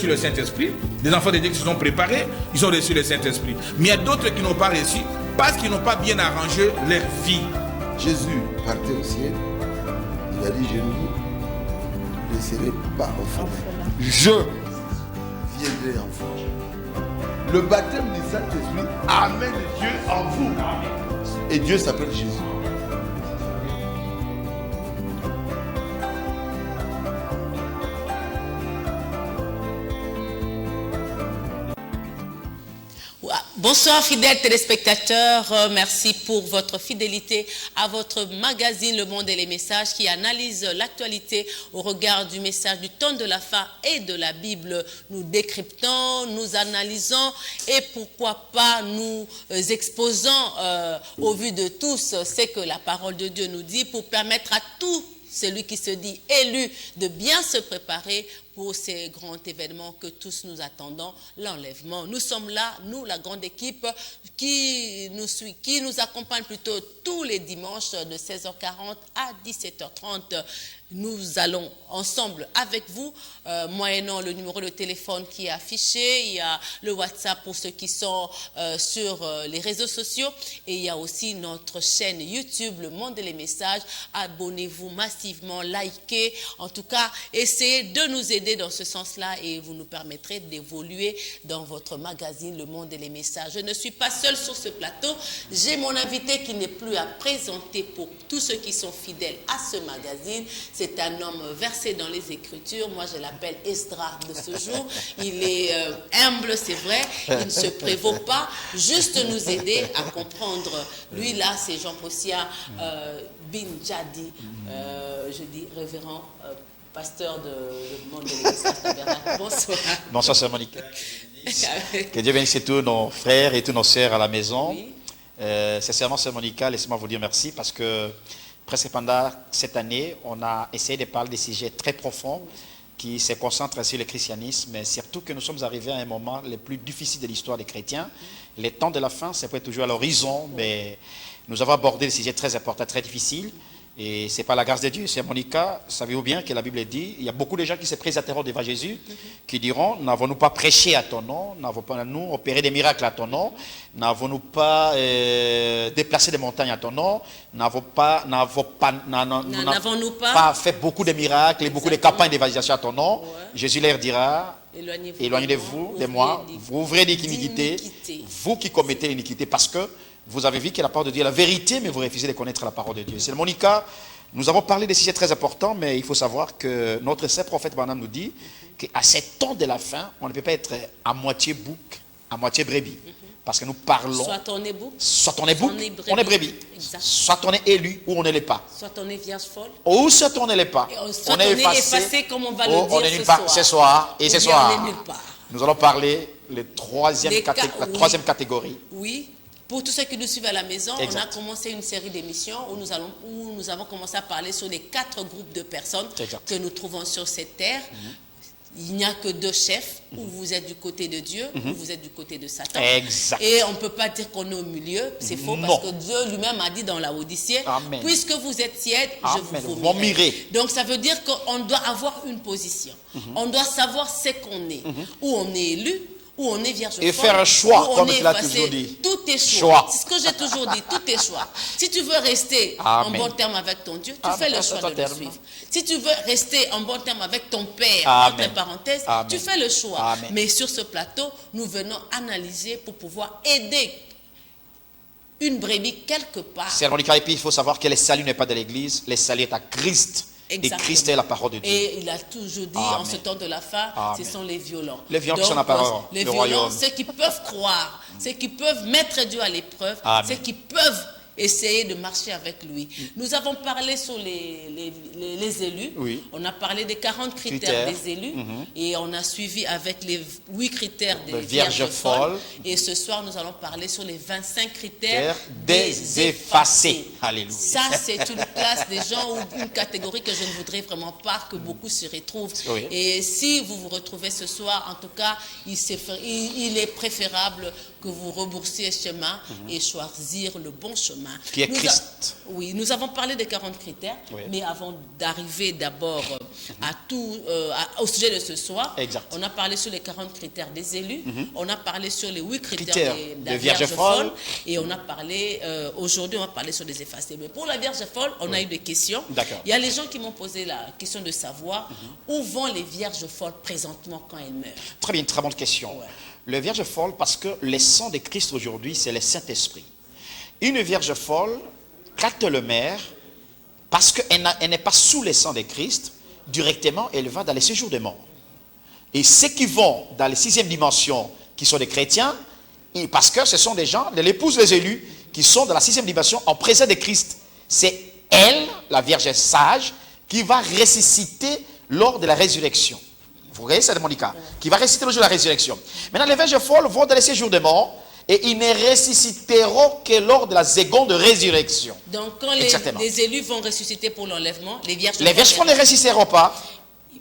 reçu le Saint-Esprit. Des enfants de Dieu qui se sont préparés, ils ont reçu le Saint-Esprit. Mais il y a d'autres qui n'ont pas reçu parce qu'ils n'ont pas bien arrangé leur vie. Jésus partait au ciel. Il a dit, je ne vous laisserai pas orphelin. Je viendrai en vous. Le baptême du Saint-Esprit amène Dieu en vous. Et Dieu s'appelle Jésus. Bonsoir fidèles téléspectateurs, merci pour votre fidélité à votre magazine Le Monde et les Messages qui analyse l'actualité au regard du message du temps de la fin et de la Bible. Nous décryptons, nous analysons et pourquoi pas nous exposons au vu de tous ce que la parole de Dieu nous dit pour permettre à tout celui qui se dit élu de bien se préparer pour ces grands événements que tous nous attendons, l'enlèvement. Nous sommes là, nous, la grande équipe qui nous suit, qui nous accompagne plutôt tous les dimanches de 16h40 à 17h30. Nous allons ensemble avec vous, moyennant le numéro de téléphone qui est affiché. Il y a le WhatsApp pour ceux qui sont sur les réseaux sociaux. Et il y a aussi notre chaîne YouTube, Le Monde et les Messages. Abonnez-vous massivement, likez. En tout cas, essayez de nous aider dans ce sens-là et vous nous permettrez d'évoluer dans votre magazine Le Monde et les Messages. Je ne suis pas seule sur ce plateau. J'ai mon invité qui n'est plus à présenter pour tous ceux qui sont fidèles à ce magazine. C'est un homme versé dans les Écritures. Moi, je l'appelle Esdras de ce jour. Il est humble, c'est vrai. Il ne se prévaut pas. Juste nous aider à comprendre. Lui, là, c'est Jean Possia Bin Jadi. Je dis révérend pasteur de Le Monde et les Messages Tabernacle. Bonsoir. Bonsoir, Sœur Monica. Que Dieu bénisse tous nos frères et tous nos sœurs à la maison. Oui. Sincèrement, Sœur Monica, laissez-moi vous dire merci parce que presque pendant cette année, on a essayé de parler des sujets très profonds qui se concentrent sur le christianisme, mais surtout que nous sommes arrivés à un moment le plus difficile de l'histoire des chrétiens. Les temps de la fin, c'est peut-être toujours à l'horizon, mais nous avons abordé des sujets très importants, très difficiles. Et ce n'est pas la grâce de Dieu. C'est Monica, savez-vous bien que la Bible dit, il y a beaucoup de gens qui se présenteront devant Jésus, qui diront, n'avons-nous pas prêché à ton nom, n'avons pas nous opéré des miracles à ton nom, n'avons-nous pas déplacé des montagnes à ton nom, n'avons-nous pas fait beaucoup de miracles et beaucoup de campagnes d'évangélisation à ton nom. Ouais. Jésus leur dira, éloignez-vous de moi, vous ouvrez l'iniquité, vous qui commettez l'iniquité, parce que vous avez vu que la parole de Dieu est la vérité, mais vous refusez de connaître la parole de Dieu. C'est Monica. Nous avons parlé de sujets très importants, mais il faut savoir que notre saint prophète Branham nous dit qu'à ce temps de la fin, on ne peut pas être à moitié bouc, à moitié brebis. Parce que nous parlons. Soit on est bouc, on est brebis. Exact. Soit on est élu ou on ne l'est pas. Soit on est vierge folle. Ou soit on ne l'est pas. Soit on est effacé comme on va le dire ce soir. Et ce soir, nous allons parler la troisième catégorie. Oui. Pour tous ceux qui nous suivent à la maison, exact. On a commencé une série d'émissions où nous avons commencé à parler sur les 4 groupes de personnes exact. Que nous trouvons sur cette terre. Il n'y a que 2 chefs, où vous êtes du côté de Dieu, ou vous êtes du côté de Satan. Exact. Et on ne peut pas dire qu'on est au milieu, c'est faux, parce que Dieu lui-même a dit dans la Odyssée, puisque vous êtes tiède, je vous vomirai. Donc ça veut dire qu'on doit avoir une position. On doit savoir ce qu'on est, où on est élu, où on est vierge folle, et faire un choix, comme tu l'as toujours dit. Tout est choix. C'est ce que j'ai toujours dit, tout est choix. Si tu veux rester en bon terme avec ton Dieu, tu fais le choix de le suivre. Si tu veux rester en bon terme avec ton Père, entre parenthèses, tu fais le choix. Mais sur ce plateau, nous venons analyser pour pouvoir aider une brebis quelque part. C'est Monica, et puis il faut savoir que le salut n'est pas de l'Église, le salut est à Christ. Exactement. Et Christ est la parole de Dieu. Et il a toujours dit, en ce temps de la fin, ce sont les violents. Les violents qui sont la parole. Les violents, ceux qui peuvent croire, ceux qui peuvent mettre Dieu à l'épreuve, ceux qui peuvent essayer de marcher avec lui. Nous avons parlé sur les élus. Oui. On a parlé des 40 critères des élus. Et on a suivi avec les 8 critères des vierges folles. Et ce soir, nous allons parler sur les 25 critères des effacés. Alléluia. Ça, c'est une classe des gens ou une catégorie que je ne voudrais vraiment pas que beaucoup se retrouvent. Oui. Et si vous vous retrouvez ce soir, en tout cas, il est préférable que vous reboursiez chemin et choisir le bon chemin. chemin. Qui est Christ. Oui, nous avons parlé des 40 critères, mais avant d'arriver d'abord au sujet de ce soir, on a parlé sur les 40 critères des élus, on a parlé sur les 8 critères de la Vierge folle, et on a parlé, aujourd'hui on va parler sur les effacés. Mais pour la Vierge folle, on a eu des questions. Il y a les gens qui m'ont posé la question de savoir où vont les Vierges folles présentement quand elles meurent. Très bien, très bonne question. Les Vierges folles, parce que le sang de Christ aujourd'hui, c'est le Saint-Esprit. Une Vierge folle, quand elle meurt, parce qu'elle n'est pas sous le sang de Christ, directement, elle va dans les séjours des morts. Et ceux qui vont dans les 6e dimension, qui sont des chrétiens, parce que ce sont des gens, l'épouse des élus, qui sont dans la 6e dimension en présence de Christ. C'est elle, la Vierge sage, qui va ressusciter lors de la résurrection. Vous voyez, c'est Monica, qui va ressusciter le jour de la résurrection. Maintenant, les Vierges folles vont dans les séjours des morts, et ils ne ressusciteront que lors de la seconde résurrection. Donc, quand les élus vont ressusciter pour l'enlèvement, les Vierges folles ne ressusciteront pas.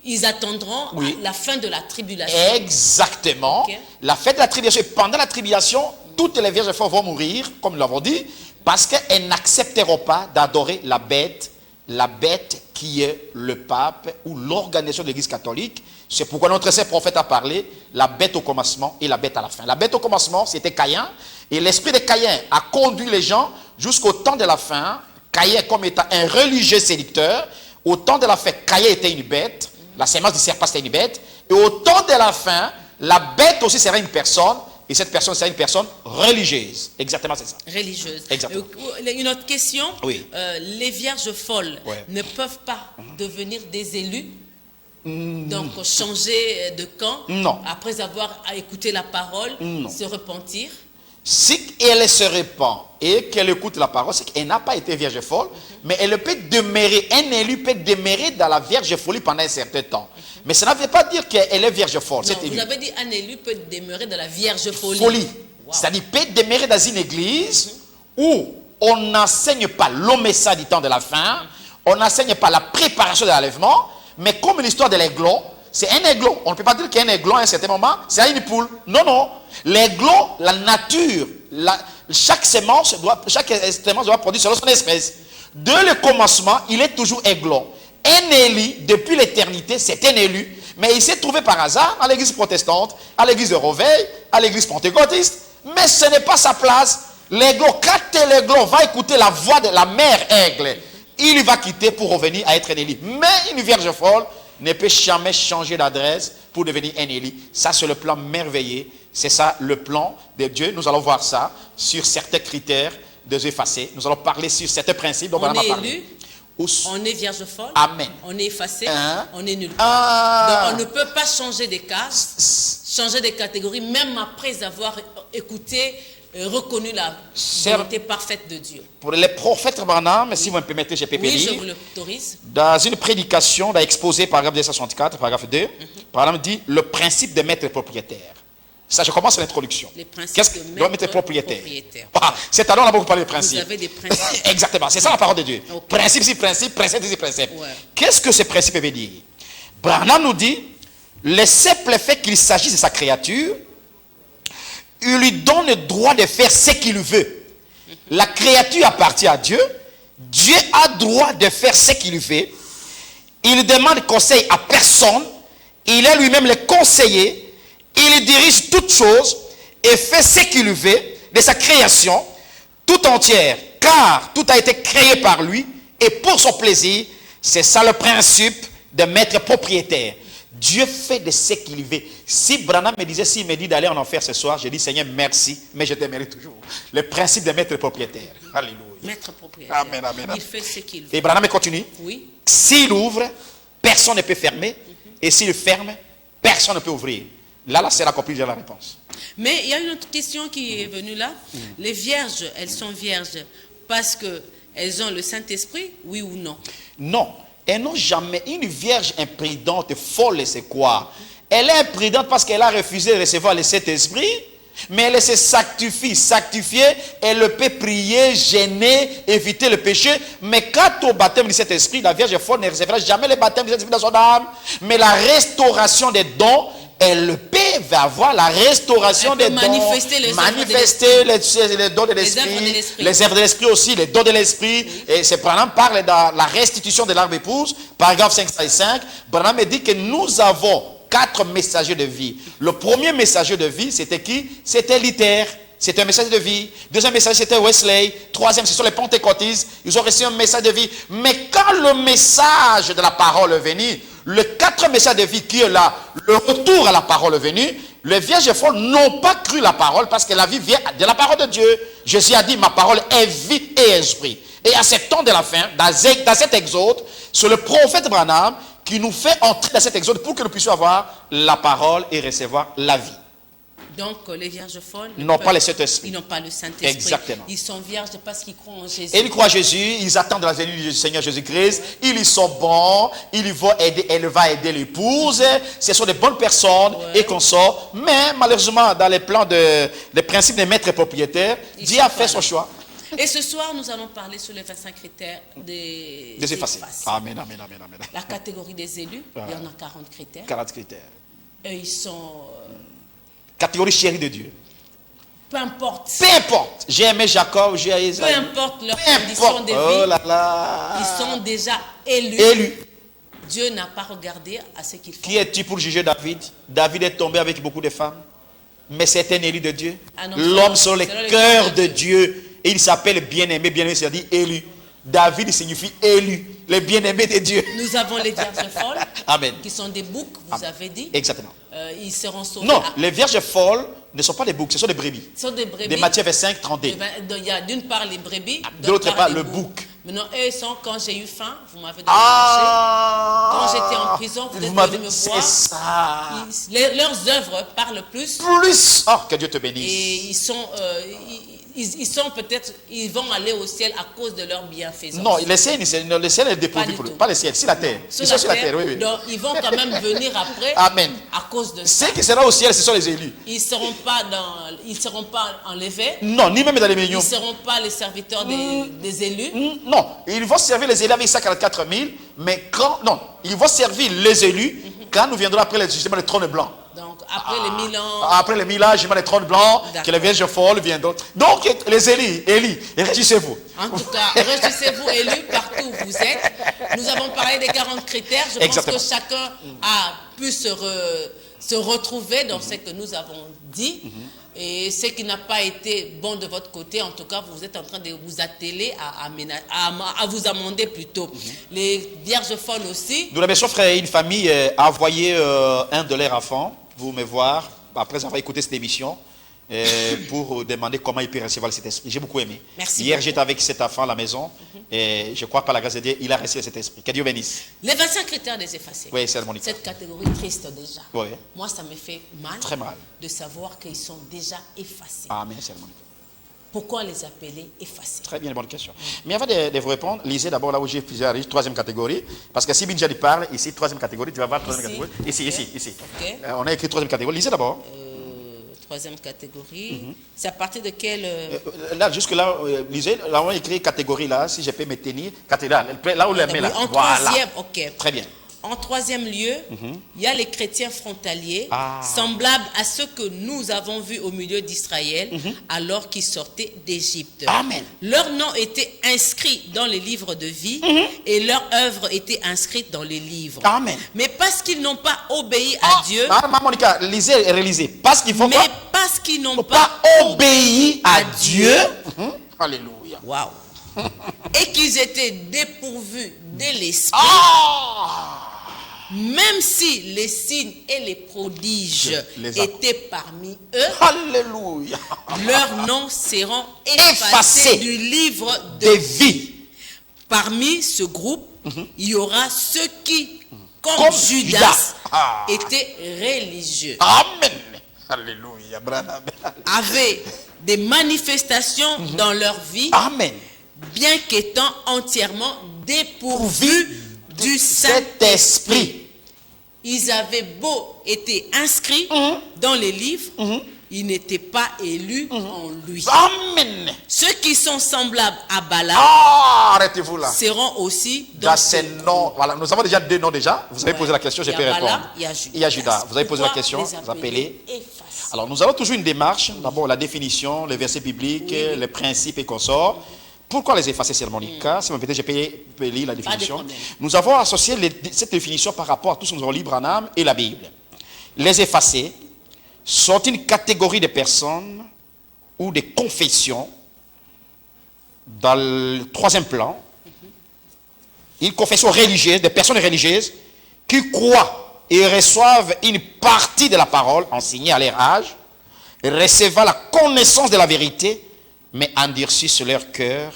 Ils attendront la fin de la tribulation. Exactement. La fin de la tribulation. Et pendant la tribulation, toutes les Vierges folles vont mourir, comme nous l'avons dit, parce qu'elles n'accepteront pas d'adorer la bête qui est le pape ou l'organisation de l'Église catholique. C'est pourquoi notre saint prophète a parlé la bête au commencement et la bête à la fin. La bête au commencement, c'était Caïn. Et l'esprit de Caïn a conduit les gens jusqu'au temps de la fin. Caïn, comme étant un religieux séducteur, au temps de la fin, Caïn était une bête. La sémence du serpent, c'était une bête. Et au temps de la fin, la bête aussi sera une personne. Et cette personne sera une personne religieuse. Exactement, c'est ça. Religieuse. Exactement. Une autre question. Les Vierges folles ne peuvent pas devenir des élus. Donc changer de camp après avoir écouté la parole, se repentir. Si elle se repent et qu'elle écoute la parole, c'est qu'elle n'a pas été vierge folle, mais elle peut demeurer, un élu peut demeurer dans la vierge folie pendant un certain temps. Mais ça ne veut pas dire qu'elle est vierge folle. Non, vous avez dit un élu peut demeurer dans la vierge folie. Wow. C'est-à-dire peut demeurer dans une église où on n'enseigne pas le message du temps de la fin, on n'enseigne pas la préparation de l'enlèvement. Mais comme l'histoire de l'aiglon, c'est un aiglon. On ne peut pas dire qu'un aiglon à un certain moment, c'est une poule. Non, non. L'aiglon, la nature, chaque semence doit produire selon son espèce. Dès le commencement, il est toujours aiglon. Un élu, depuis l'éternité, c'est un élu. Mais il s'est trouvé par hasard à l'église protestante, à l'église de Roveil, à l'église pentecôtiste. Mais ce n'est pas sa place. L'aiglon, quand l'aiglon va écouter la voix de la mère aigle, il va quitter pour revenir à être un élu. Mais une vierge folle ne peut jamais changer d'adresse pour devenir un élu. Ça, c'est le plan merveilleux. C'est ça le plan de Dieu. Nous allons voir ça sur certains critères de effacés. Nous allons parler sur certains principes dont on est élu, on est vierge folle, Amen. On est effacé, on est nul. Donc on ne peut pas changer des cases, changer des catégories, même après avoir écouté reconnu la volonté parfaite de Dieu. Pour les prophètes Branham, si vous me permettez, je peux lire. Oui, je vous l'autorise. Dans une prédication, dans exposé, paragraphe 264, paragraphe 2, Branham dit le principe de maître propriétaire. Ça, je commence l'introduction. Qu'est-ce que maître propriétaire? C'est alors on a beaucoup parlé de principes. Vous avez des principes. Exactement, c'est ça la parole de Dieu. Okay. Principe, c'est principe, principe, c'est principe. Ouais. Qu'est-ce que ce principe veut dire? Branham nous dit le simple fait qu'il s'agisse de sa créature, il lui donne le droit de faire ce qu'il veut. La créature appartient à Dieu. Dieu a droit de faire ce qu'il veut. Il demande conseil à personne. Il est lui-même le conseiller. Il dirige toutes choses et fait ce qu'il veut de sa création tout entière. Car tout a été créé par lui et pour son plaisir. C'est ça le principe de maître propriétaire. Dieu fait de ce qu'il veut. Si Branham me disait, s'il me dit d'aller en enfer ce soir, je dis Seigneur merci, mais je t'aimerai toujours. Le principe de maître propriétaire. Alléluia. Maître propriétaire. Amen, amen, amen. Il fait ce qu'il veut. Et Branham continue. Oui. S'il ouvre, personne ne peut fermer. Et s'il ferme, personne ne peut ouvrir. Là, c'est accompli déjà la réponse. Mais il y a une autre question qui est venue là. Les vierges, elles sont vierges parce qu'elles ont le Saint-Esprit, oui ou non? Non. Elles n'ont jamais. Une vierge imprudente, folle, c'est quoi? Elle est imprudente parce qu'elle a refusé de recevoir le Saint-Esprit, mais elle se sanctifie. Sanctifiée, elle peut prier, gêner, éviter le péché. Mais quant au baptême du Saint-Esprit, la vierge folle ne recevra jamais le baptême du Saint-Esprit dans son âme. Mais la restauration des dons, elle peut pouvait avoir la restauration des dons, manifester les dons de l'esprit, les œuvres de l'esprit aussi, les dons de l'esprit. Et c'est Branham parle de la restitution de l'arbre épouse, paragraphe 505. Branham dit que nous avons 4 messagers de vie. Le premier messager de vie, c'était qui? C'était Luther. C'était un message de vie. Deuxième message, c'était Wesley. Troisième, ce sont les pentecôtistes. Ils ont reçu un message de vie. Mais quand le message de la parole est venu, le 4 message de vie qui est là, le retour à la parole est venu, les vierges folles n'ont pas cru la parole parce que la vie vient de la parole de Dieu. Jésus a dit, ma parole est vie et esprit. Et à ce temps de la fin, dans cet exode, c'est le prophète Branham qui nous fait entrer dans cet exode pour que nous puissions avoir la parole et recevoir la vie. Donc, les vierges folles n'ont pas le Saint-Esprit. Ils n'ont pas le Saint-Esprit. Exactement. Ils sont vierges parce qu'ils croient en Jésus. Et ils croient en Jésus, ils attendent la venue du Seigneur Jésus-Christ. Ils y sont bons, ils vont aider, elle va aider l'épouse. Ce sont des bonnes personnes et consorts. Mais malheureusement, dans les plans des principes des maîtres propriétaires, Dieu a fait son choix. Et ce soir, nous allons parler sur les 25 critères des effacés. Amen, amen, amen, amen. La catégorie des élus, il y en a 40 critères. 40 critères. Et ils sont... catégorie chérie de Dieu. Peu importe. Peu importe. J'ai aimé Jacob, j'ai aimé Isaïe. Peu importe leur condition de vie. Oh là là. Ils sont déjà élus. Élus. Dieu n'a pas regardé à ce qu'ils font. Qui es-tu pour juger David? David est tombé avec beaucoup de femmes. Mais c'est un élu de Dieu. L'homme sur le cœur de Dieu. Et il s'appelle bien-aimé. Bien-aimé, c'est-à-dire élu. David signifie élu. Le bien-aimé de Dieu. Nous avons les vierges folles. Amen. Qui sont des boucs, vous avez dit. Exactement. Ils seront sauvés. Non, les vierges folles ne sont pas des boucs, ce sont des brebis. Ce sont des brebis. De Matthieu 25, 32. Il y a d'une part les brebis, d'autre part le bouc. Maintenant, eux sont, quand j'ai eu faim, vous m'avez donné à manger. Quand j'étais en prison, vous êtes venu me voir. C'est ça. Leurs œuvres parlent plus. Plus. Oh, que Dieu te bénisse. Et ils sont... Ils sont peut-être, ils vont aller au ciel à cause de leur bienfaisance. Non, le ciel est dépourvu pour eux. Pas le ciel, c'est la terre. Ils sont sur la terre, oui. Donc, ils vont quand même venir après. Amen. À cause de ça. Ceux qui seront au ciel, ce sont les élus. Ils ne seront pas enlevés. Non, ni même dans les millions. Ils ne seront pas les serviteurs des élus. Non, ils vont servir les élus avec 144 000. Mais quand, non, ils vont servir les élus quand nous viendrons après justement le trône blanc. Donc, après les 1000 ans. Après les 1000 ans, je mets les trônes blancs, que les vierges folles viendront. Donc, les élus, réjouissez-vous. En tout cas, réjouissez-vous, élus, partout où vous êtes. Nous avons parlé des 40 critères. Je pense que chacun a pu se retrouver dans ce que nous avons dit. Et ce qui n'a pas été bon de votre côté, en tout cas, vous êtes en train de vous atteler à vous amender plutôt. Les vierges folles aussi. Nous remercions, frère, une famille a envoyé un de leurs enfants pour me voir, après avoir écouté cette émission, pour demander comment il peut recevoir cet esprit. J'ai beaucoup aimé. Merci. Hier, j'étais avec cet enfant à la maison, et je crois par la grâce de Dieu, il a reçu cet esprit. Que Dieu bénisse. Les 25 critères des effacés. Oui, c'est mon Cette catégorie triste déjà. Oui. Moi, ça me fait mal. Très mal. De savoir qu'ils sont déjà effacés. Amen, c'est mon Pourquoi les appeler effacés? Très bien, bonne question. Mais avant de vous répondre, lisez d'abord là où j'ai plusieurs, troisième catégorie. Parce que si Binjali parle, ici, troisième catégorie, tu vas voir troisième catégorie. Ici, ici. Okay. On a écrit troisième catégorie. Lisez d'abord. Troisième catégorie. C'est à partir de quel... Là, jusque-là, lisez, là, on a écrit catégorie là, si je peux me tenir. Là où le met là. En troisième, ok. Très bien. En troisième lieu, il y a les chrétiens frontaliers, semblables à ceux que nous avons vus au milieu d'Israël, alors qu'ils sortaient d'Égypte. Amen. Leur nom était inscrit dans les livres de vie, et leur œuvre était inscrite dans les livres. Amen. Mais parce qu'ils n'ont pas obéi à Dieu... Monica, lisez et relisez. Parce qu'ils Mais parce qu'ils n'ont pas obéi à Dieu. Alléluia. Waouh. Et qu'ils étaient dépourvus de l'esprit. Même si les signes et les prodiges étaient parmi eux, alléluia, leurs noms seront effacés du livre de vie. Parmi ce groupe, il y aura ceux qui, comme Judas, étaient religieux. Amen. Alléluia. Avaient des manifestations dans leur vie. Amen. Bien qu'étant entièrement dépourvus du Saint-Esprit. Ils avaient beau être inscrits dans les livres, il n'était pas élu en lui. Amen. Ceux qui sont semblables à Balaam Arrêtez-vous là. seront aussi Dans ces noms, voilà, nous avons déjà 2 noms déjà. Vous avez posé la question, je peux répondre. Balaam, il y a Judas. Vous avez posé la Pourquoi question, les vous appelez. effacés? Alors, nous avons toujours une démarche. D'abord, la définition, les versets bibliques, les principes et consorts. Pourquoi les effacer, c'est Monica? Si vous me permettez, je peux lire la définition. Nous avons associé cette définition par rapport à tout ce que nous avons lu, Branham et la Bible. Les effacés sont une catégorie de personnes ou des confessions dans le 3e plan. Une confession religieuse, des personnes religieuses qui croient et reçoivent une partie de la parole enseignée à leur âge, recevant la connaissance de la vérité, mais endurcissent leur cœur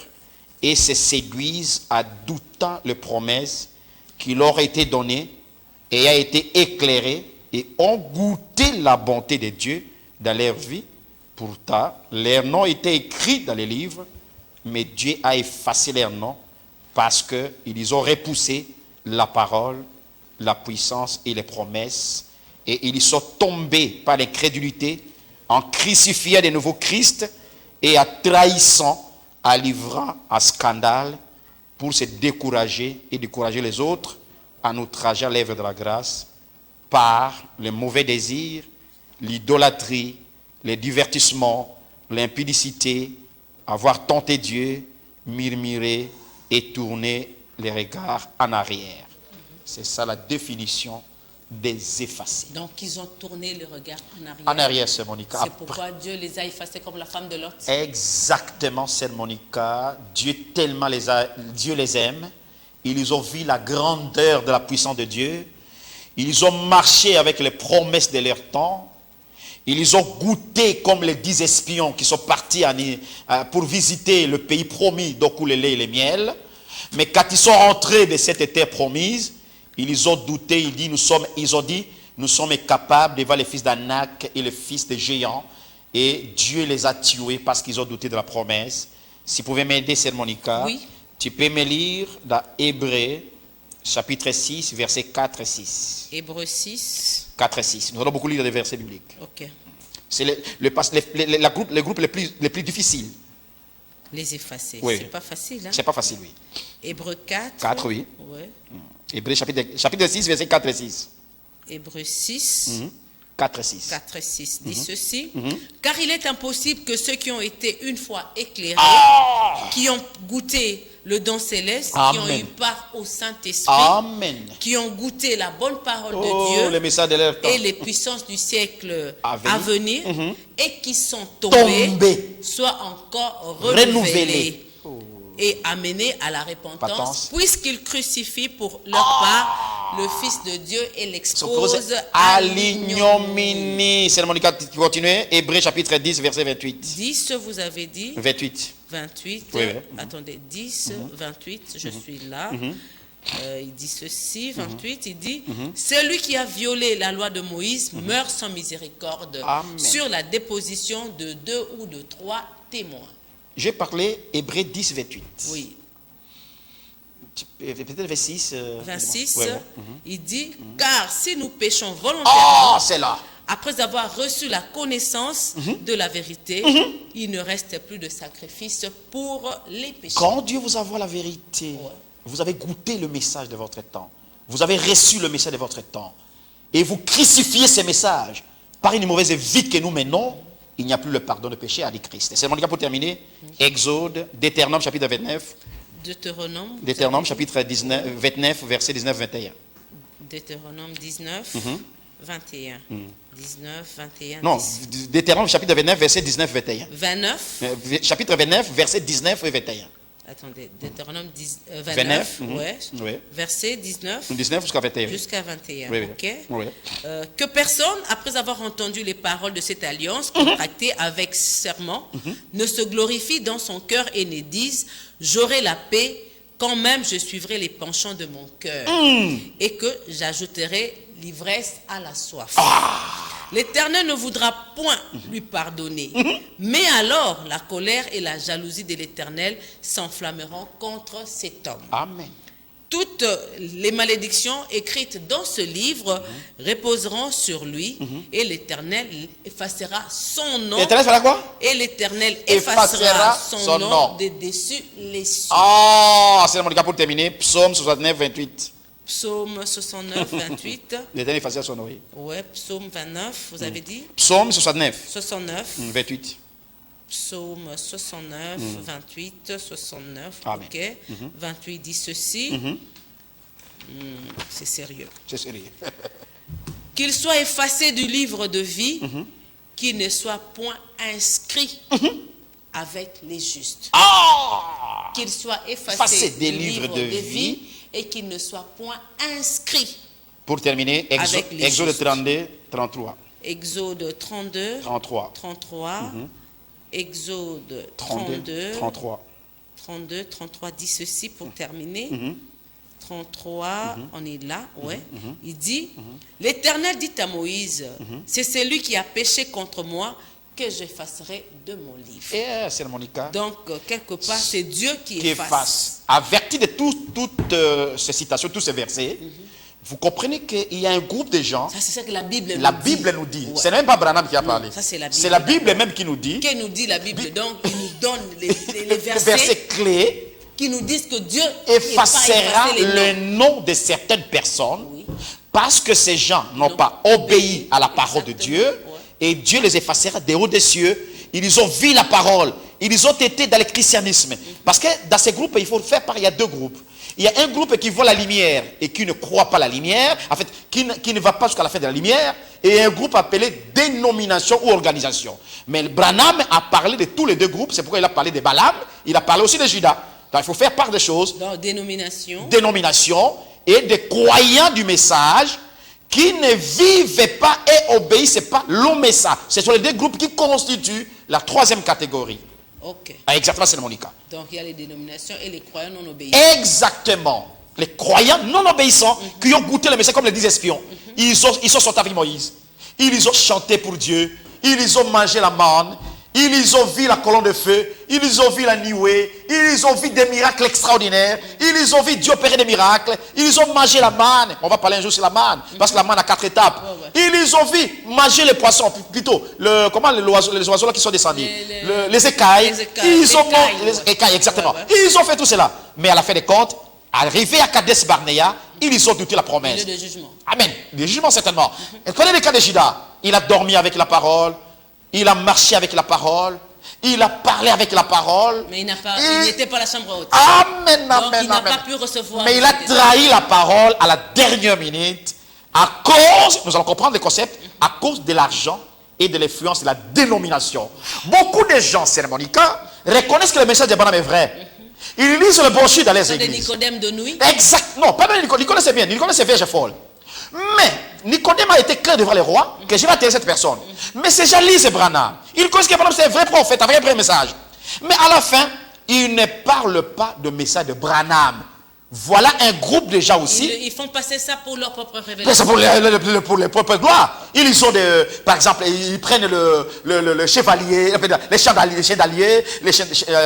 et se séduisent à doutant les promesses qui leur ont été données et a été éclairées et ont goûté la bonté de Dieu dans leur vie. Pourtant, leurs noms étaient écrits dans les livres, mais Dieu a effacé leurs noms parce qu'ils ont repoussé la parole, la puissance et les promesses, et ils sont tombés par l'incrédulité en crucifiant de nouveau Christ et en trahissant, en livrant un scandale pour se décourager et décourager les autres, en outrageant l'œuvre de la grâce par les mauvais désirs, l'idolâtrie, les divertissements, l'impudicité, avoir tenté Dieu, murmurer et tourner les regards en arrière. C'est ça la définition des effacés. Donc ils ont tourné le regard en arrière. En arrière, c'est Monica. C'est pourquoi Dieu les a effacés comme la femme de Lot. Exactement, c'est Monica. Dieu les aime. Ils ont vu la grandeur de la puissance de Dieu. Ils ont marché avec les promesses de leur temps. Ils ont goûté comme les 10 espions qui sont partis pour visiter le pays promis d'où coule le lait et le miel. Mais quand ils sont rentrés de cette terre promise, ils ont douté, ils ont dit, nous sommes capables de voir les fils d'Anak et les fils de géants. Et Dieu les a tués parce qu'ils ont douté de la promesse. Si vous pouvez m'aider, Sœur Monica, oui. Tu peux me lire dans Hébreux, chapitre 6, versets 4 et 6. Hébreux 6. 4 et 6. Nous allons beaucoup lire des versets bibliques. Ok. C'est les groupes les plus difficiles. Les effacer. Oui. C'est pas facile. Hein? C'est pas facile, oui. Hébreux 4. 4, oui. Ouais. Hébreux chapitre 6, versets 4 et 6. Hébreux 6. 4 et 6. 4 et 6 dit ceci. Car il est impossible que ceux qui ont été une fois éclairés, qui ont goûté le don céleste, qui ont eu part au Saint-Esprit, qui ont goûté la bonne parole de Dieu le message de leur temps. et les puissances du siècle à venir, et qui sont Tombés. soient encore renouvelés et amenés à la repentance, puisqu'ils crucifient pour leur part le Fils de Dieu et l'exposent à l'ignominie. C'est Monica qui continue. Hébreux chapitre 10, verset 28. 10, vous avez dit 28. 28. Oui. Attendez, 10, 28, je suis là. Il dit ceci, 28, il dit celui qui a violé la loi de Moïse meurt sans miséricorde sur la déposition de 2 ou de 3 témoins. J'ai parlé Hébreux 10, 28. Oui. Peut-être 26. 26, il dit car si nous péchons volontairement, c'est là. après avoir reçu la connaissance de la vérité, il ne reste plus de sacrifice pour les péchés. Quand Dieu vous envoie la vérité, vous avez goûté le message de votre temps. Vous avez reçu le message de votre temps. Et vous crucifiez ces messages par une mauvaise vie que nous menons, il n'y a plus le pardon de péché, a dit Christ. C'est mon cas pour terminer. Exode, Deutéronome chapitre 29. Deutéronome chapitre 29, verset 19-21. Deutéronome 19, 21. 19, 21. Non, Deutéronome chapitre 29, verset 19-21. 29. Chapitre 29, verset 19 et 21. Attendez, Deutéronome 29, ouais. Verset 19. 19 jusqu'à 21. Jusqu'à 21, oui, ok. Oui. Que personne, après avoir entendu les paroles de cette alliance contractée avec serment, ne se glorifie dans son cœur et ne dise « J'aurai la paix quand même je suivrai les penchants de mon cœur et que j'ajouterai l'ivresse à la soif. » L'Éternel ne voudra point lui pardonner. Mais alors, la colère et la jalousie de l'Éternel s'enflammeront contre cet homme. Amen. toutes les malédictions écrites dans ce livre reposeront sur lui et l'Éternel effacera son nom. L'Éternel fera quoi? Et l'Éternel effacera son nom de dessus les cieux. Ah, c'est mon cas pour terminer. Psaume 69, 28. Psaume 69, 28. L'Éternel effacera son nom. Oui. Ouais, psaume 29, vous avez dit? Psaume 69. 69. 28. Psaume 69, 28, 69. Amen. Ok. 28 dit ceci. C'est sérieux. C'est sérieux. Qu'il soit effacé du livre de vie, qu'il ne soit point inscrit avec les justes. Ah! Qu'il soit Effacé effacé des du livres livre de de vie. vie et qu'il ne soit point inscrit. Pour terminer, Avec les Exode justes. 32, 33. Exode 32, 33. 33. Exode 32, 33. 32, 33 dit ceci pour terminer. 33, on est là, ouais. Il dit, l'Éternel dit à Moïse, c'est celui qui a péché contre moi que j'effacerai de mon livre. Et c'est Monica. Donc, quelque part, c'est Dieu qui Qui efface. efface. Averti de toutes ces citations, tous ces versets, vous comprenez qu'il y a un groupe de gens. Ça, c'est ça que la Bible La nous Bible dit. nous dit. Ouais. Ce n'est même pas Branham qui a parlé. ça, c'est la Bible. C'est la Bible même qui nous dit. Qu'est-ce nous dit la Bible? Donc, il nous donne les Les versets versets clés qui nous disent que Dieu effacera effacer les le noms. nom de certaines personnes Oui. parce que ces gens n'ont Non. pas obéi à la parole de Exactement. Dieu Ouais. et Dieu les effacera des hauts des cieux. Ils ont vu la parole. Ils ont été dans le christianisme. Parce que dans ces groupes, il faut faire part, il y a deux groupes. Il y a un groupe qui voit la lumière et qui ne croit pas la lumière, en fait, qui ne va pas jusqu'à la fin de la lumière, et un groupe appelé dénomination ou organisation. Mais Branham a parlé de tous les deux groupes, c'est pourquoi il a parlé de Balaam, il a parlé aussi de Judas. Donc il faut faire part des choses, Dans dénomination. dénomination et des croyants du message qui ne vivaient pas et obéissaient pas au message. Ce sont les deux groupes qui constituent la troisième catégorie. Ok. Ah, exactement, c'est mon cas. Donc, il y a les dénominations et les croyants non obéissants. Exactement. Les croyants non obéissants qui ont goûté le message comme les 10 espions. Ils sont sortis avec Moïse. Ils ont chanté pour Dieu. Ils ont mangé la manne. Ils ont vu la colonne de feu. Ils ont vu la nuée. Ils ont vu des miracles extraordinaires. Ils ont vu Dieu opérer des miracles. Ils ont mangé la manne. On va parler un jour sur la manne. Parce que la manne a 4 étapes. Ils ont vu manger les poissons. Plutôt, les oiseaux là qui sont descendus. Les écailles. Les écailles. Ils ont L'écaille, les écailles, exactement. Ouais, ouais. Ils ont fait tout cela. Mais à la fin des comptes, arrivés à Kadesh Barnea, ils ont douté la promesse. Lieu de jugement. Amen. Le jugement certainement. Et connaissez le cas de Judas. Il a dormi avec la parole. Il a marché avec la parole. Il a parlé avec la parole. Mais il n'était pas à la chambre haute. Amen, Donc, amen, il n'a amen. pas pu recevoir. Mais il a trahi la parole à la dernière minute à cause, nous allons comprendre le concept, à cause de l'argent et de l'influence de la dénomination. Beaucoup de gens, c'est Monica, reconnaissent que le message de Branham est vrai. Ils lisent le brochure dans les De églises. Nicodème de nuit. Exact. Non, pas de Nicodème. Nicodème, c'est bien. Nicodème, c'est vierge folle. Mais Nicodème a été clair devant les rois que je vais atterrir cette personne. Mais ces gens lisent Branham. Ils connaissent que Branham c'est un vrai prophète, un vrai message. Mais à la fin, ils ne parlent pas de message de Branham. Voilà un groupe de gens aussi. Ils font passer ça pour leur propre Mais révélation. c'est pour les propres gloires. Ils ont par exemple, ils prennent le chevalier, les chandeliers, les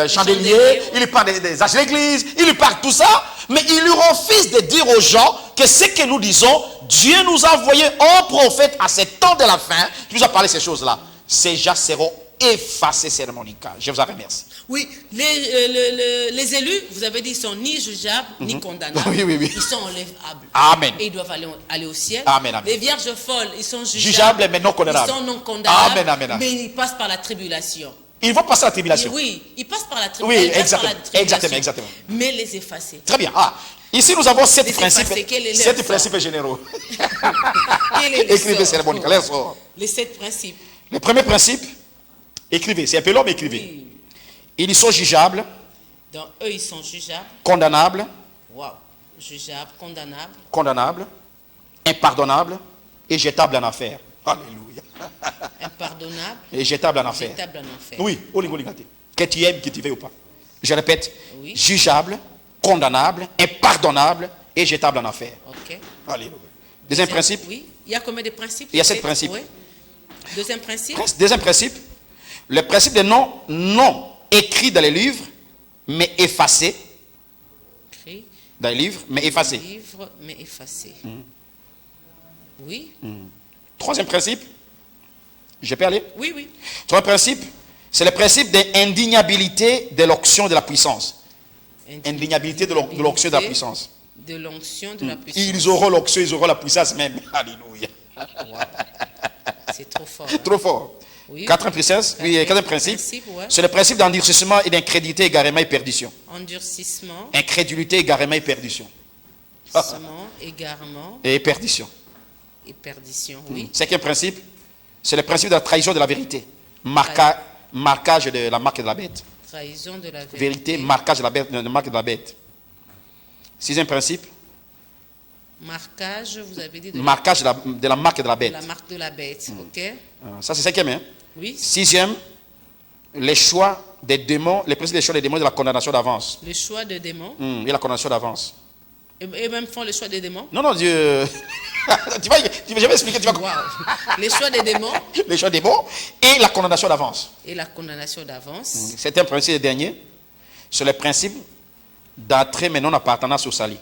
chandeliers, ils parlent des âges de l'église, ils parlent tout ça, mais ils refusent de dire aux gens que ce que nous disons, Dieu nous a envoyé un prophète à ce temps de la fin qui nous a parlé ces choses-là. Ces gens seront effacés cérémonicalement. Je vous en remercie. Oui, les élus, vous avez dit, ils sont ni jugeables, ni condamnables. Oui, oui, oui. Ils sont enlevables. Amen. Et ils doivent aller au ciel. Amen, amen. Les vierges folles, ils sont jugeables. Jugeables, mais non condamnables. Ils sont non condamnables. Amen, amen, amen. Mais ils passent par la tribulation. Ils vont passer à la tribulation. Oui, ils passent par la tribulation. Oui, exactement, exactement. Mais les effacer. Très bien. Ah, ici, nous avons 7 Les principes. effacer, quel est leur 7 sort? principes généraux. Quel est le Écrivez, sort? c'est bon. Quel sort? Les 7 principes. Le premier principe, écrivez. C'est un peu long, mais écrivez. Oui. Ils sont jugeables, Donc, eux, ils sont jugeables. condamnables, Waouh. Jugeables, condamnables. condamnables, impardonnables et jetables en affaires. Alléluia. Impardonnables. Et jetables en affaires. Jetables en enfer. Oui, que tu aimes, que tu veux ou pas. Je répète, Oui. jugeable, condamnable, impardonnable et jetable en affaires. Ok. Alléluia. Deuxième principe. Oui. Il y a combien de principes? Il y a 7 principes. Oui. Deuxième principe. Deuxième principe, le principe de non écrit dans les livres, mais effacé. Écrit, Dans le livre, mais effacé. Livre, mais effacé. Oui. Troisième principe. Je peux aller? Oui, oui. Troisième principe, c'est le principe d'indignabilité de l'onction de la puissance. Indignabilité de l'onction de la puissance. De l'onction de la puissance. Ils auront l'onction, ils auront la puissance même. Alléluia. Wow. C'est trop fort. Trop fort. Oui. Quatrième principe, Ouais. c'est le principe d'endurcissement et d'incrédulité, égarement et perdition. Endurcissement, Incrédulité, égarement et perdition. égarement Et perdition. et perdition. Oui. Cinquième principe, c'est le principe de la trahison de la vérité. Marquage de la marque de la bête. Trahison de la Vérité, marquage de la marque de la bête. Sixième principe, marquage, vous avez dit marquage de la marque de la bête. la marque de la bête. Ok. Ça, c'est cinquième. Hein? Oui. Sixième, les choix des démons, les principes des choix des démons et de la condamnation d'avance. Le choix des démons. Et la condamnation d'avance. Et même font le choix des démons. Non, non, Dieu. Je vais expliquer. Tu vas... Wow. Les choix des démons. Les choix des démons et la condamnation d'avance. Et la condamnation d'avance. C'est un principe dernier. C'est le principe d'entrée mais non appartenance au salut.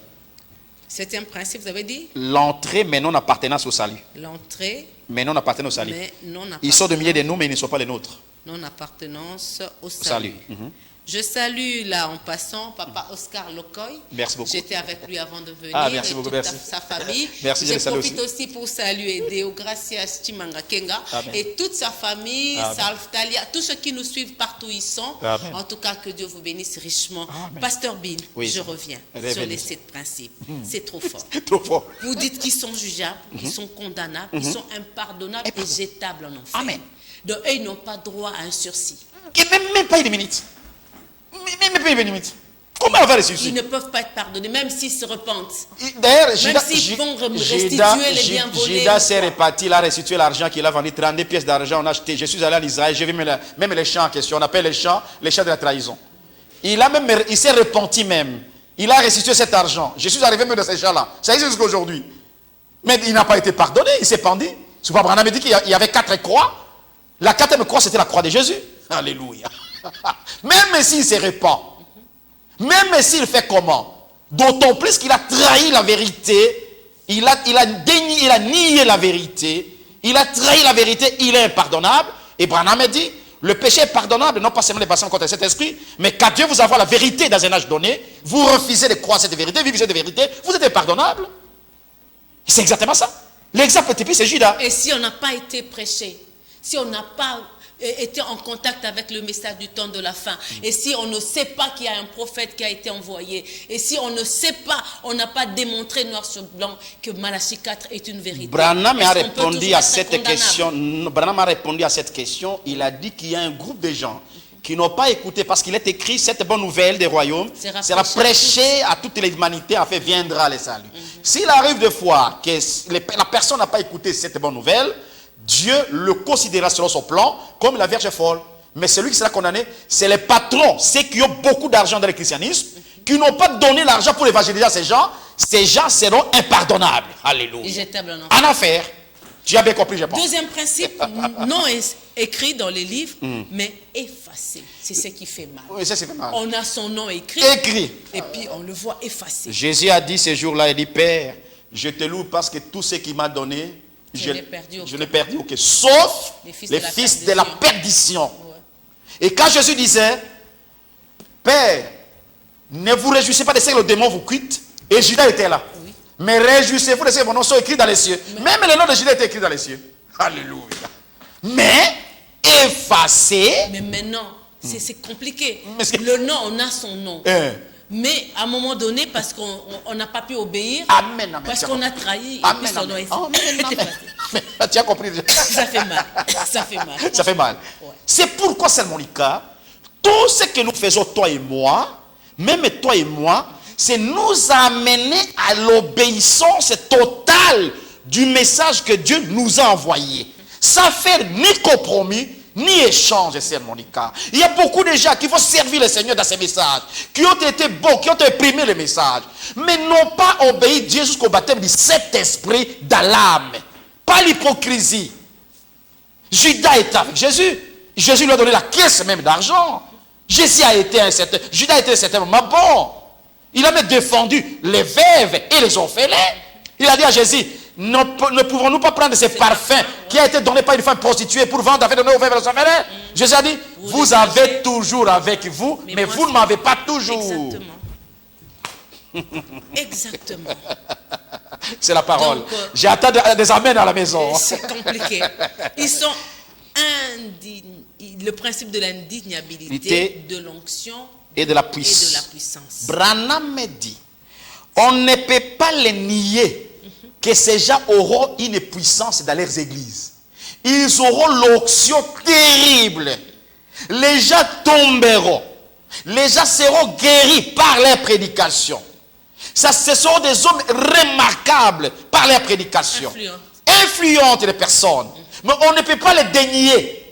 Septième principe, vous avez dit? L'entrée mais non appartenance au salut. L'entrée. Mais non appartenance au salut. Mais non appartenance. Ils sont de milieu de nous mais ils ne sont pas les nôtres. Non appartenance au Salut. salut. Je salue là en passant Papa Oscar Lokoy. Merci beaucoup. J'étais avec lui avant de venir. Ah, merci et beaucoup, toute merci. sa famille. Merci, je je les salue profite aussi pour saluer Deo Gracias Chimanga Kenga Amen. et toute sa famille, Amen. Salftalia, tous ceux qui nous suivent partout où ils sont. Amen. En tout cas, que Dieu vous bénisse richement. Amen. Pasteur Bin, Oui. je reviens Revenez. sur les 7 principes. C'est trop fort. Trop fort. Vous dites qu'ils sont jugeables, qu'ils sont condamnables, qu'ils sont impardonnables et jetables en enfer. Amen. Donc, eux, ils n'ont pas droit à un sursis. Et même pas une minute. Même pas une minute. Comment on va ressusciter? Ils ne peuvent pas être pardonnés, même s'ils se repentent. D'ailleurs, Même s'ils vont restituer les biens volés. Judas s'est réparti, il a restitué l'argent qu'il a vendu, 32 pièces d'argent, on a acheté. Je suis allé en Israël, j'ai vu même les champs en question, on appelle les champs de la trahison. Il s'est repenti même. Il a restitué cet argent. Je suis arrivé même dans ces champs-là. Ça existe jusqu'à aujourd'hui. Mais il n'a pas été pardonné, il s'est pendu. Souvent, Branham me dit qu'il y avait 4 croix. La 4e croix, c'était la croix de Jésus. Alléluia. Même s'il se repent, même s'il fait comment, d'autant plus qu'il a trahi la vérité, il a nié la vérité, il a trahi la vérité, il est impardonnable. Et Branham me dit, le péché est pardonnable, non pas seulement les passions contre cet esprit, mais qu'à Dieu vous avoir la vérité dans un âge donné, vous refusez de croire cette vérité, vivre cette vérité, vous êtes impardonnable. C'est exactement ça. L'exemple typique, c'est Judas. Et si on n'a pas été prêché, si on n'a pas été en contact avec le message du temps de la fin, et si on ne sait pas qu'il y a un prophète qui a été envoyé, et si on ne sait pas, on n'a pas démontré noir sur blanc que Malachie 4 est une vérité. Branham a répondu à cette question. Branham a répondu à cette question. Il a dit qu'il y a un groupe de gens qui n'ont pas écouté parce qu'il est écrit cette bonne nouvelle des royaumes sera prêchée à toute l'humanité, afin viendra le salut. S'il arrive de fois que la personne n'a pas écouté cette bonne nouvelle, Dieu le considérera selon son plan comme la Vierge folle. Mais celui qui sera condamné, c'est les patrons, ceux qui ont beaucoup d'argent dans le christianisme, qui n'ont pas donné l'argent pour évangéliser à ces gens seront impardonnables. Alléluia. En enfer. Tu as bien compris, je pense. Deuxième principe, non écrit dans les livres, mais effacé. C'est ce qui fait mal. Oui, ça fait mal. On a son nom écrit. Et puis on le voit effacé. Jésus a dit ce jour-là, il dit, Père, je te loue parce que tout ce qu'il m'a donné, je n'ai perdu aucun, sauf les fils de la perdition. Ouais. Et quand Jésus disait, Père, ne vous réjouissez pas de ce que le démon vous quitte, et Judas était là. Oui. Mais réjouissez-vous de ce que vos noms sont écrits dans les cieux. Même le nom de Judas était écrit dans les cieux. Alléluia. Mais effacé. Mais maintenant, c'est compliqué. Le nom, on a son nom. Mais à un moment donné, parce qu'on n'a pas pu obéir, amen, parce qu'on a trahi, amen, et puis son nom est tu as compris déjà. Ça fait mal. Ça fait mal. Ça fait mal. Ouais. C'est pourquoi, c'est mon cas, tout ce que nous faisons, toi et moi, même toi et moi, c'est nous amener à l'obéissance totale du message que Dieu nous a envoyé. Sans faire ni compromis, ni échange, c'est Monica. Il y a beaucoup de gens qui vont servir le Seigneur dans ces messages, qui ont été bons, qui ont imprimé le message, mais n'ont pas obéi Dieu jusqu'au baptême du Saint-Esprit dans l'âme. Pas l'hypocrisie. Judas est avec Jésus. Jésus lui a donné la caisse même d'argent. Judas a été un certain moment bon. Il a même défendu les veuves et les orphelins. Il a dit à Jésus, ne pouvons-nous pas prendre ces parfums qui a été donné par une femme prostituée pour vendre avec donné aux veuves et aux orphelins? Jésus a dit, vous avez toujours avec vous, mais vous ne m'avez pas toujours. Exactement. C'est la parole. J'ai attendu des amens à la maison. C'est compliqué. Ils sont indignes. Le principe de l'indignabilité, de l'onction et de la puissance. Branham me dit, on ne peut pas les nier que ces gens auront une puissance dans leurs églises. Ils auront l'onction terrible. Les gens tomberont. Les gens seront guéris par leur prédication. Ça, ce sont des hommes remarquables par leur prédication. Influentes les personnes. Mais on ne peut pas les dénier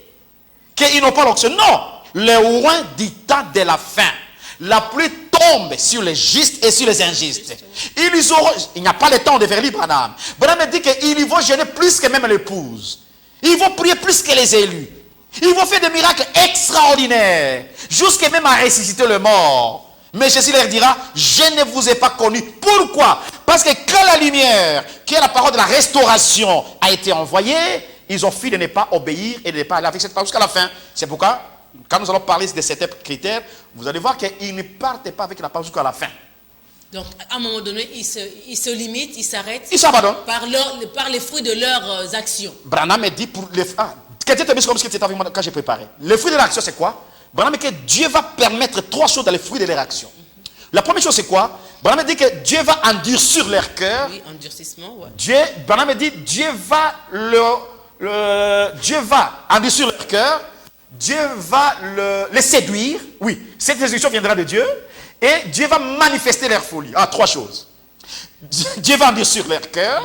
qu'ils n'ont pas l'onction. Non. Le roi du temps de la fin. La pluie tombe sur les justes et sur les injustes. Il n'y a pas le temps de Verli Branham. Branham dit qu'ils vont gêner plus que même l'épouse. Ils vont prier plus que les élus. Ils vont faire des miracles extraordinaires. Jusqu'à même à ressusciter le mort. Mais Jésus leur dira, je ne vous ai pas connu. Pourquoi? Parce que quand la lumière, qui est la parole de la restauration, a été envoyée, ils ont fui de ne pas obéir et de ne pas aller avec cette parole jusqu'à la fin. C'est pourquoi, quand nous allons parler de ces critères, vous allez voir qu'ils ne partent pas avec la parole jusqu'à la fin. Donc, à un moment donné, ils se limitent, ils s'arrêtent. Ils s'abandonnent. Par les fruits de leurs actions. Branham me dit pour les... Quelqu'un te dit comme ce que tu étais avec moi quand j'ai préparé. Le fruit de l'action, c'est quoi? Branham dit que Dieu va permettre trois choses dans les fruits de leur action. La première chose, c'est quoi? Branham dit que Dieu va endurcir leur cœur. Oui, endurcissement, ouais. Branham dit Dieu va endurcir leur cœur. Dieu va les séduire. Oui, cette séduction viendra de Dieu. Et Dieu va manifester leur folie. Ah, trois choses. Dieu va endurcir leur cœur.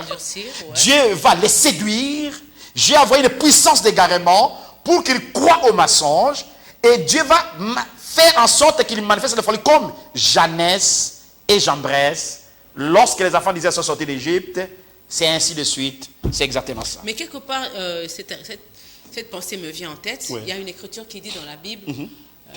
Dieu va les séduire. Dieu a envoyé une puissance d'égarement pour qu'ils croient au mensonge. Et Dieu va faire en sorte qu'ils manifestent la folie comme Jeannès et Jambres. Lorsque les enfants d'Israël sont sortis d'Égypte, c'est ainsi de suite. C'est exactement ça. Mais quelque part, cette pensée me vient en tête. Oui. Il y a une écriture qui dit dans la Bible,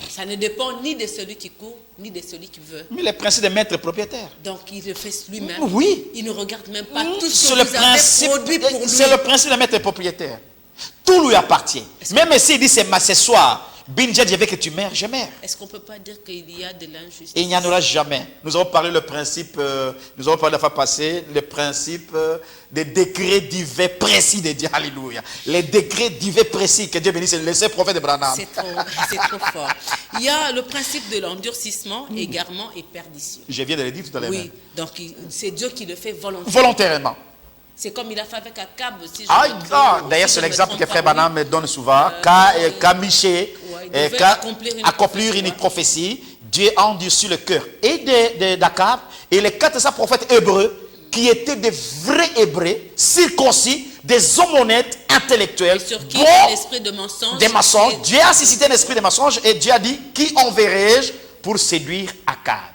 ça ne dépend ni de celui qui court, ni de celui qui veut. Mais le principe de maître propriétaire. Donc il le fait lui-même. Oui. Il ne regarde même pas tout ce que vous avez produit pour lui. C'est le principe de maître propriétaire. Tout lui appartient. Même s'il dit c'est ma ce soir, Binja, je veux que tu meurs, je meurs. Est-ce qu'on ne peut pas dire qu'il y a de l'injustice? Il n'y en aura jamais. Nous avons parlé le principe, nous avons parlé la fois passée, le principe des décrets divins précis de Dieu. Alléluia. Les décrets divins précis que Dieu bénisse, le seul prophète de Branham. C'est trop fort. Il y a le principe de l'endurcissement, égarement et perdition. Je viens de le dire tout à l'heure. Oui, donc c'est Dieu qui le fait volontairement. Volontairement. C'est comme il a fait avec Akab. Si d'ailleurs, c'est l'exemple que Frère Branham me donne souvent. Quand Michée accomplir une prophétie, Dieu a endurci le cœur et d'Akab et les 400 prophètes hébreux qui étaient des vrais hébreux, circoncis, des hommes honnêtes, intellectuels, sur qui l'esprit de mensonge. Des mensonges. Dieu a suscité un esprit de mensonge et Dieu a dit, qui enverrai-je pour séduire Akab?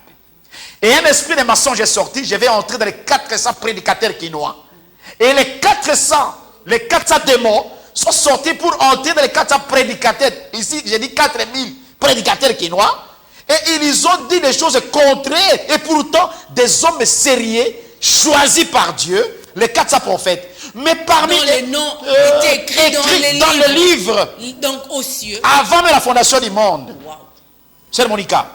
Et un esprit de mensonge est sorti, je vais entrer dans les 400 prédicateurs quinois. Et les 400 démons sont sortis pour entrer dans les 400 prédicateurs. Ici, j'ai dit 4000 prédicateurs quinois. Et ils ont dit des choses contraires. Et pourtant, des hommes sérieux, choisis par Dieu, les 400 prophètes. Mais parmi les noms étaient écrits dans le livre. Donc aux cieux. Avant même la fondation du monde. Wow. C'est Monica.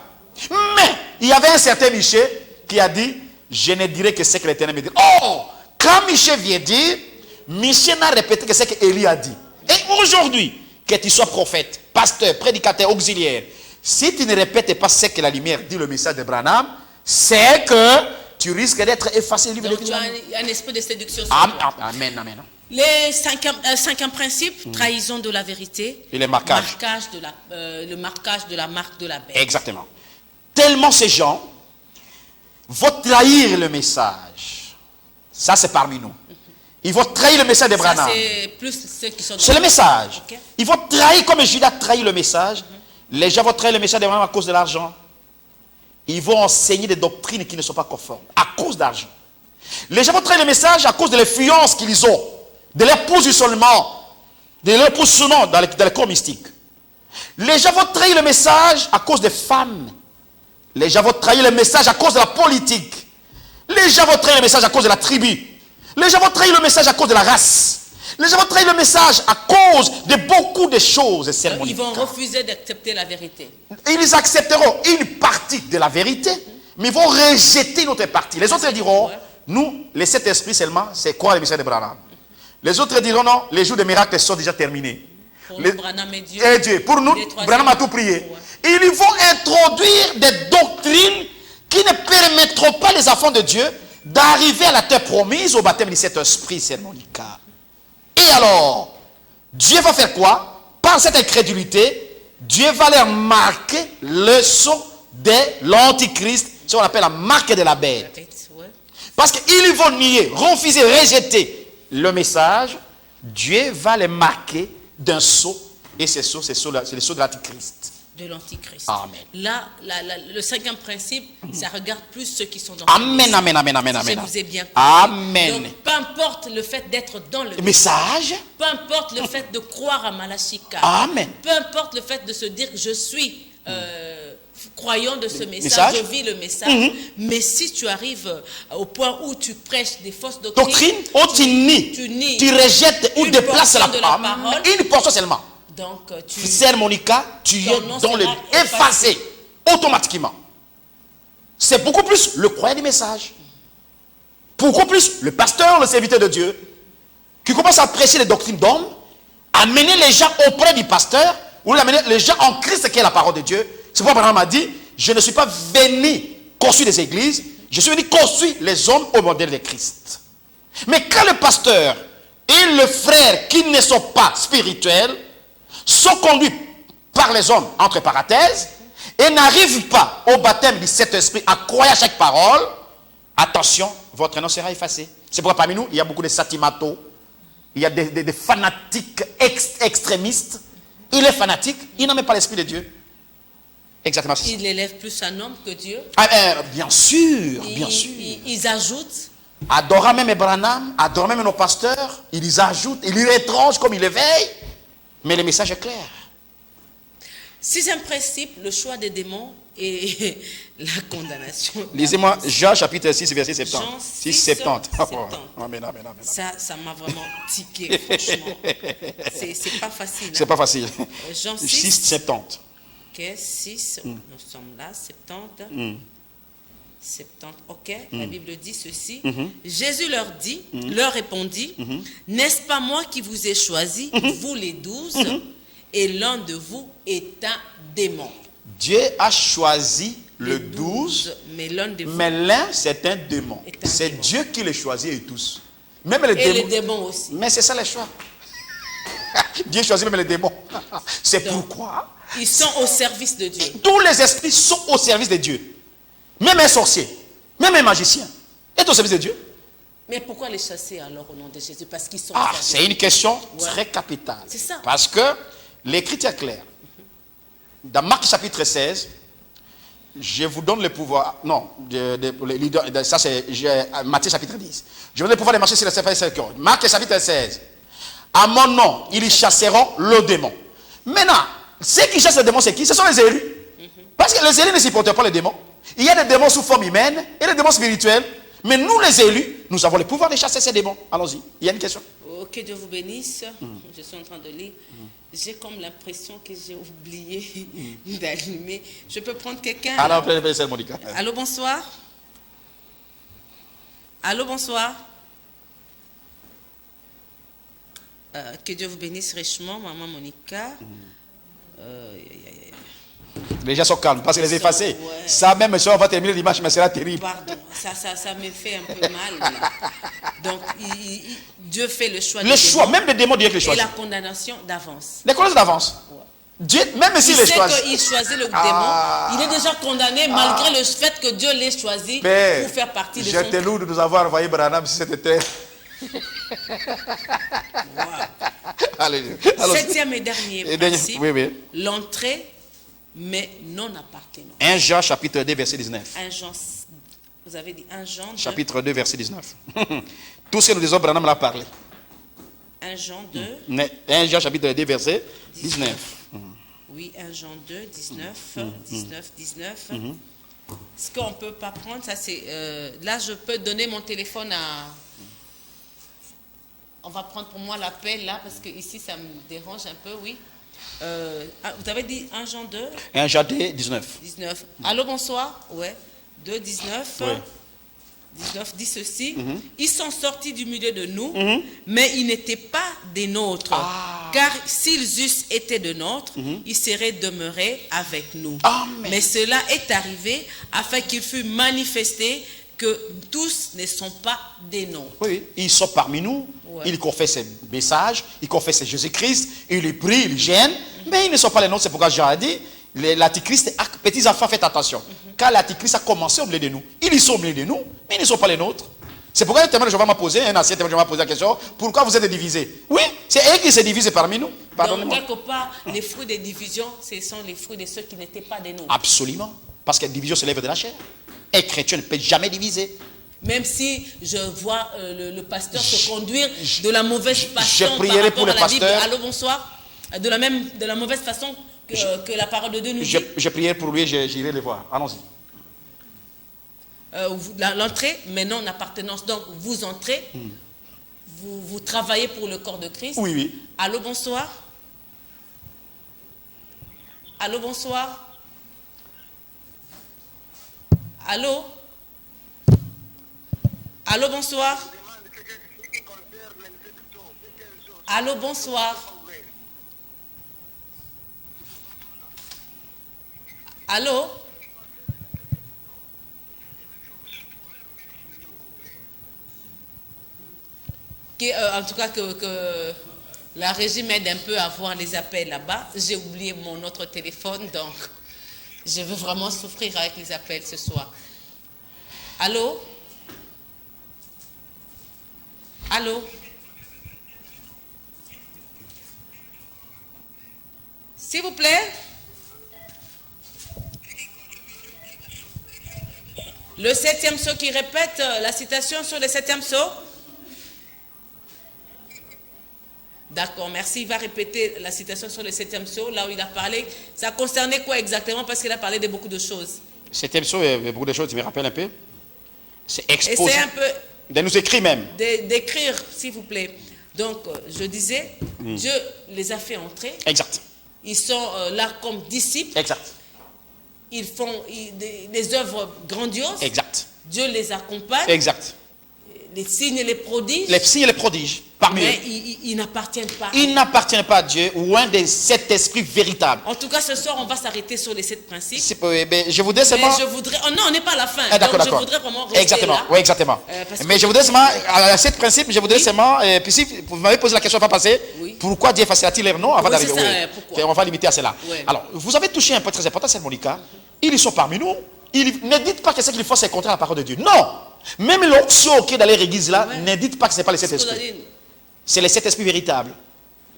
Mais il y avait un certain Michée qui a dit, je ne dirai que ce que l'Éternel me dit. Oh! Quand Michée vient dire, Michée n'a répété que ce qu'Élie a dit. Et aujourd'hui, que tu sois prophète, pasteur, prédicateur, auxiliaire, si tu ne répètes pas ce que la lumière dit, le message de Branham, c'est que tu risques d'être effacé. Donc tu as un esprit de séduction. Amen, amen. Les cinquième principe, trahison de la vérité. Et le marquage. Le marquage de la marque de la bête. Exactement. Tellement ces gens vont trahir le message. Ça, c'est parmi nous. Ils vont trahir le message de Branham. C'est plus ceux qui sont. C'est le message. Okay. Ils vont trahir comme Judas trahit le message. Les gens vont trahir le message de Branham à cause de l'argent. Ils vont enseigner des doctrines qui ne sont pas conformes à cause d'argent. Les gens vont trahir le message à cause de l'influence qu'ils ont, de leur positionnement, dans les corps mystiques. Les gens vont trahir le message à cause des femmes Les gens vont trahir le message à cause de la politique. Les gens vont trahir le message à cause de la tribu. Les gens vont trahir le message à cause de la race. Les gens vont trahir le message à cause de beaucoup de choses cérémoniales. Ils vont refuser d'accepter la vérité. Ils accepteront une partie de la vérité, mais ils vont rejeter une autre partie. Les autres diront, nous, les 7 esprits seulement, c'est quoi le message de Branham? Les autres diront, non, les jours de miracles sont déjà terminés. Pour nous, Branham est Dieu. Et Dieu. Pour nous, Branham a tout prié. Ils vont introduire des doctrines qui ne permettront pas les enfants de Dieu d'arriver à la terre promise au baptême de cet esprit cérémonical. Et alors, Dieu va faire quoi? Par cette incrédulité, Dieu va leur marquer le sceau de l'antichrist, ce qu'on appelle la marque de la bête. Parce qu'ils vont nier, refuser, rejeter le message. Dieu va les marquer d'un sceau. Et ce sceau, c'est le sceau de l'antichrist. De l'antichrist. Amen. Là, le 5e principe, ça regarde plus ceux qui sont dans Amen, le amen, amen, amen, Je amen. vous ai bien compris. Amen. Donc, peu importe le fait d'être dans le message. Peu importe le fait de croire à Malachika. Amen. Peu importe le fait de se dire que je suis croyant de ce message, je vis le message. Mais si tu arrives au point où tu prêches des fausses doctrines, tu nies, tu rejettes ou déplaces la parole, une portion seulement. Donc, Monica, tu es dans le effacé automatiquement. C'est beaucoup plus le croyant du message. Beaucoup plus le pasteur, le serviteur de Dieu, qui commence à prêcher les doctrines d'hommes, amener les gens auprès du pasteur, ou amener les gens en Christ, qui est la parole de Dieu. C'est pourquoi Abraham a dit, je ne suis pas venu construire des églises, je suis venu construire les hommes au modèle de Christ. Mais quand le pasteur et le frère qui ne sont pas spirituels sont conduits par les hommes, entre parenthèses, et n'arrivent pas au baptême du Saint-Esprit à croire à chaque parole, attention, votre nom sera effacé. C'est pourquoi parmi nous, il y a beaucoup de satimatos, il y a des fanatiques extrémistes. Il est fanatique, il n'a même pas l'Esprit de Dieu. Exactement. Il élève plus un homme que Dieu. Bien sûr, bien sûr. Ils ajoutent. Adorant même Branham, adorant même nos pasteurs, ils ajoutent, ils les étrangent comme ils l'éveillent. Mais le message est clair. 6e principe, le choix des démons et la condamnation. Lisez-moi Jean chapitre 6, verset 70. Jean 6, 70. Amen. Ça m'a vraiment tiqué, franchement. C'est pas facile. C'est pas facile. Jean 6, 70. Ok, 6, nous sommes là, 70. 70, ok, la Bible dit ceci. Jésus leur répondit, n'est-ce pas moi qui vous ai choisi, vous les 12, et l'un de vous est un démon. Dieu a choisi le 12, mais l'un c'est un démon. C'est Dieu qui les choisit et tous. Même les démons aussi. Mais c'est ça les choix. Dieu choisit même les démons. C'est pourquoi ils sont au service de Dieu. Tous les esprits sont au service de Dieu. Même un sorcier, même un magicien est au service de Dieu. Mais pourquoi les chasser alors au nom de Jésus? Parce qu'ils sont c'est une question très capitale. C'est ça. Parce que l'Écriture est claire. Dans Marc chapitre 16, je vous donne le pouvoir. Non, ça c'est Matthieu chapitre 10. Je vous donne le pouvoir de marcher sur les serpents et les scorpions. Marc chapitre 16. À mon nom, ils chasseront le démon. Maintenant, ceux qui chassent le démon, c'est qui? Ce sont les élus. Parce que les élus ne supportent pas les démons. Il y a des démons sous forme humaine et des démons spirituels. Mais nous, les élus, nous avons le pouvoir de chasser ces démons. Allons-y. Il y a une question. Que Dieu vous bénisse. Je suis en train de lire. J'ai comme l'impression que j'ai oublié d'allumer. Je peux prendre quelqu'un? Allô, bonsoir. Allô, bonsoir. Que Dieu vous bénisse richement, maman Monica. Les gens sont calmes, parce que les effacer. Ça même, si on va terminer l'image, mais c'est là terrible. Pardon, ça me fait un peu mal. Là. Donc, Dieu fait le choix. Le choix, même les démons, Dieu les choisit. Et la condamnation d'avance. Les condamnations d'avance. Dieu, même s'il les choisit. Il choisit le démon, il est déjà condamné malgré le fait que Dieu l'ait choisi pour faire partie de son... J'étais lourd de nous avoir envoyé Branham si c'était très... Allez. 7e et dernier principe, l'entrée mais non appartenant. 1 Jean chapitre 2 verset 19. 1 Jean, vous avez dit 1 Jean 2. Chapitre 2 verset 19. Tout ce que nous disons, Branham l'a parlé. 1 Jean 2. 1 Jean chapitre 2 verset 19. Oui, 1 Jean 2, 19. Ce qu'on ne peut pas prendre, ça c'est... là, je peux donner mon téléphone à... On va prendre pour moi l'appel là, parce que ici, ça me dérange un peu, oui. Vous avez dit 1 Jean 2 1 Jean 2, 19. 19. Allô, bonsoir. Ouais. 2, 19. Ouais. 19 dit ceci. Ils sont sortis du milieu de nous, mais ils n'étaient pas des nôtres. Car s'ils eussent été de nôtres, ils seraient demeurés avec nous. Amen. Mais cela est arrivé afin qu'il fût manifesté que tous ne sont pas des nôtres. Oui, ils sont parmi nous, ils confessent ces messages, ils confessent Jésus-Christ, ils les prient, ils gênent, mais ils ne sont pas les nôtres. C'est pourquoi Jean a dit, l'antichrist, petits enfants, faites attention. Car l'antichrist a commencé au milieu de nous. Ils sont au milieu de nous, mais ils ne sont pas les nôtres. C'est pourquoi le témoin de Jéhovah m'a posé, un ancien témoin de Jéhovah m'a posé la question, pourquoi vous êtes divisés? Oui, c'est eux qui se divisent parmi nous. Donc, quelque part, les fruits des divisions, ce sont les fruits de ceux qui n'étaient pas des nôtres. Absolument. Parce que la division se lève de la chair. Un chrétien ne peut jamais diviser. Même si je vois le pasteur se conduire de la mauvaise façon je prierai par rapport pour le à la Bible. pasteur. Allô, bonsoir. De la mauvaise façon que la parole de Dieu nous dit. Je prierai pour lui, j'irai le voir. Allons-y. L'entrée, mais non l'appartenance. Donc, vous entrez, vous travaillez pour le corps de Christ. Oui, oui. Allô, bonsoir. Allô, bonsoir. Allô? Allô, bonsoir. Allô, bonsoir. Allô? En tout cas, que la régie m'aide un peu à voir les appels là-bas. J'ai oublié mon autre téléphone, donc je veux vraiment souffrir avec les appels ce soir. Allô? Allô? S'il vous plaît? Le 7e sceau qui répète la citation sur le 7e sceau? D'accord, merci. Il va répéter la citation sur le 7e sceau, là où il a parlé. Ça concernait quoi exactement? Parce qu'il a parlé de beaucoup de choses. Le 7e sceau, il y a beaucoup de choses, tu me rappelles un peu? C'est exposé. Essayez un peu de nous écrire même. D'écrire, s'il vous plaît. Donc, je disais, Dieu les a fait entrer. Exact. Ils sont là comme disciples. Exact. Ils font des œuvres grandioses. Exact. Dieu les accompagne. Exact. Les signes et les prodiges. Les signes et les prodiges, parmi eux. Mais ils n'appartiennent pas. Ils n'appartiennent pas à Dieu ou un des 7 esprits véritables. En tout cas, ce soir, on va s'arrêter sur les 7 principes. Je voudrais seulement... Mais je voudrais... Oh non, on n'est pas à la fin. Ah, d'accord, donc, d'accord. je voudrais vraiment rester exactement. là. Oui, exactement. Mais je voudrais seulement, à 7 principes, je voudrais seulement... puis si vous m'avez posé la question la fois passée, pourquoi Dieu efface-t-il leur nom avant d'arriver? Pourquoi? On va limiter à cela. Oui. Alors, vous avez touché un point très important, c'est Monica. Ils sont parmi nous. Ne dites pas que ce qu'il faut, c'est contraire à la parole de Dieu. Non! Même l'onction qui est dans les églises là, ne dites pas que ce n'est pas les 7 esprits. C'est les 7 esprits véritables.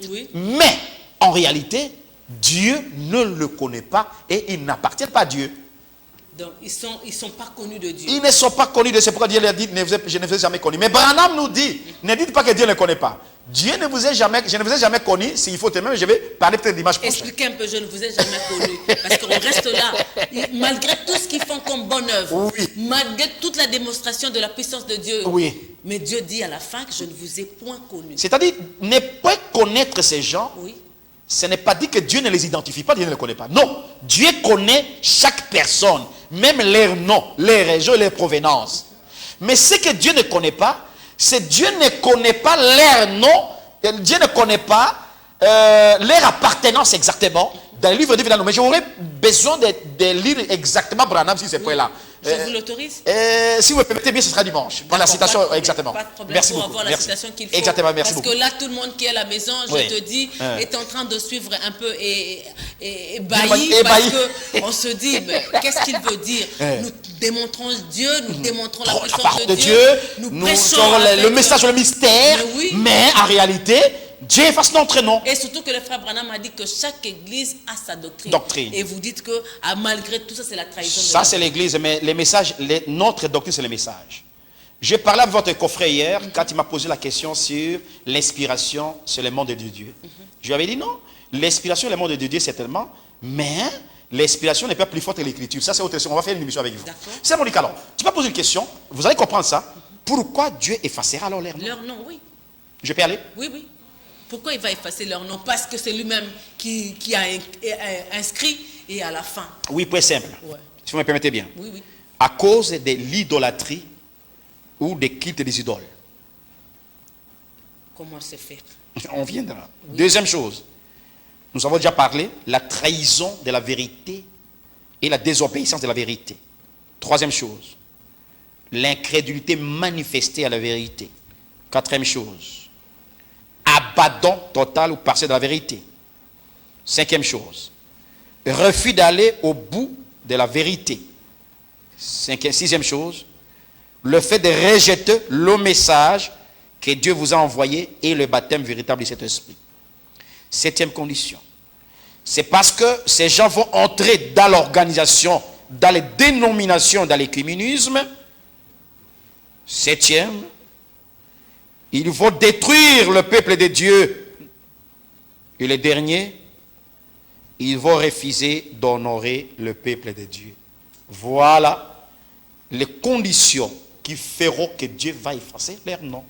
Oui. Mais, en réalité, Dieu ne le connaît pas et il n'appartient pas à Dieu. Donc, ils sont pas connus de Dieu. Ils ne sont pas connus de Dieu. C'est pourquoi Dieu leur dit, je ne vous ai jamais connu. Mais Branham nous dit, ne dites pas que Dieu ne connaît pas. Dieu ne vous a jamais, je ne vous ai jamais connu. S'il faut même, je vais parler peut-être d'image prochaine. Expliquez un peu, je ne vous ai jamais connu. Parce qu'on reste là. Malgré tout ce qu'ils font comme bonne œuvre. Oui. Malgré toute la démonstration de la puissance de Dieu. Oui. Mais Dieu dit à la fin que je ne vous ai point connu. C'est-à-dire, ne pas connaître ces gens, oui. Ce n'est pas dit que Dieu ne les identifie pas, Dieu ne les connaît pas. Non, Dieu connaît chaque personne, même leur nom, les régions et les provenances. Mais ce que Dieu ne connaît pas, c'est Dieu ne connaît pas leur nom, Dieu ne connaît pas leur appartenance exactement. Dans le livre de vie, mais j'aurais besoin de lire exactement Branham sur ces points-là. Je vous l'autorise. Si vous me permettez bien, ce sera dimanche. Pour la citation, exactement. Pas de problème merci pour beaucoup. avoir la citation qu'il faut. Exactement, merci Parce beaucoup. que là, tout le monde qui est à la maison, je te dis, est en train de suivre un peu ébahi. Parce qu'on se dit, mais qu'est-ce qu'il veut dire? Nous démontrons Dieu, nous démontrons la puissance de Dieu. Nous prêchons le message, le mystère. Mais en réalité, Dieu efface notre nom. Et surtout que le frère Branham a dit que chaque église a sa doctrine. Et vous dites que malgré tout ça, c'est la trahison. Ça, c'est l'église, mais les messages, notre doctrine, c'est les messages. Je parlais avec votre confrère hier, quand il m'a posé la question sur l'inspiration sur le monde de Dieu. Je lui avais dit non, l'inspiration sur le monde de Dieu, c'est tellement, mais L'inspiration n'est pas plus forte que l'écriture. Ça, c'est autre chose. On va faire une émission avec vous. D'accord. C'est Monica, alors, tu vas poser une question. Vous allez comprendre ça. Pourquoi Dieu effacera alors leur nom? Leur nom, oui. Je peux aller? Oui, oui. Pourquoi il va effacer leur nom? Parce que c'est lui-même qui a inscrit et à la fin. Oui, point simple. Ouais. Si vous me permettez bien. Oui, oui. À cause de l'idolâtrie ou des cultes des idoles. Comment se faire? On viendra. Oui. Deuxième chose. Nous avons déjà parlé, la trahison de la vérité et la désobéissance de la vérité. Troisième chose, l'incrédulité manifestée à la vérité. Quatrième chose, abandon total ou partiel de la vérité. Cinquième chose, refus d'aller au bout de la vérité. Sixième chose, le fait de rejeter le message que Dieu vous a envoyé et le baptême véritable de cet esprit. Septième condition, c'est parce que ces gens vont entrer dans l'organisation, dans les dénominations, dans l'écuménisme. Septième, ils vont détruire le peuple de Dieu. Et le dernier, ils vont refuser d'honorer le peuple de Dieu. Voilà les conditions qui feront que Dieu va effacer leur nom.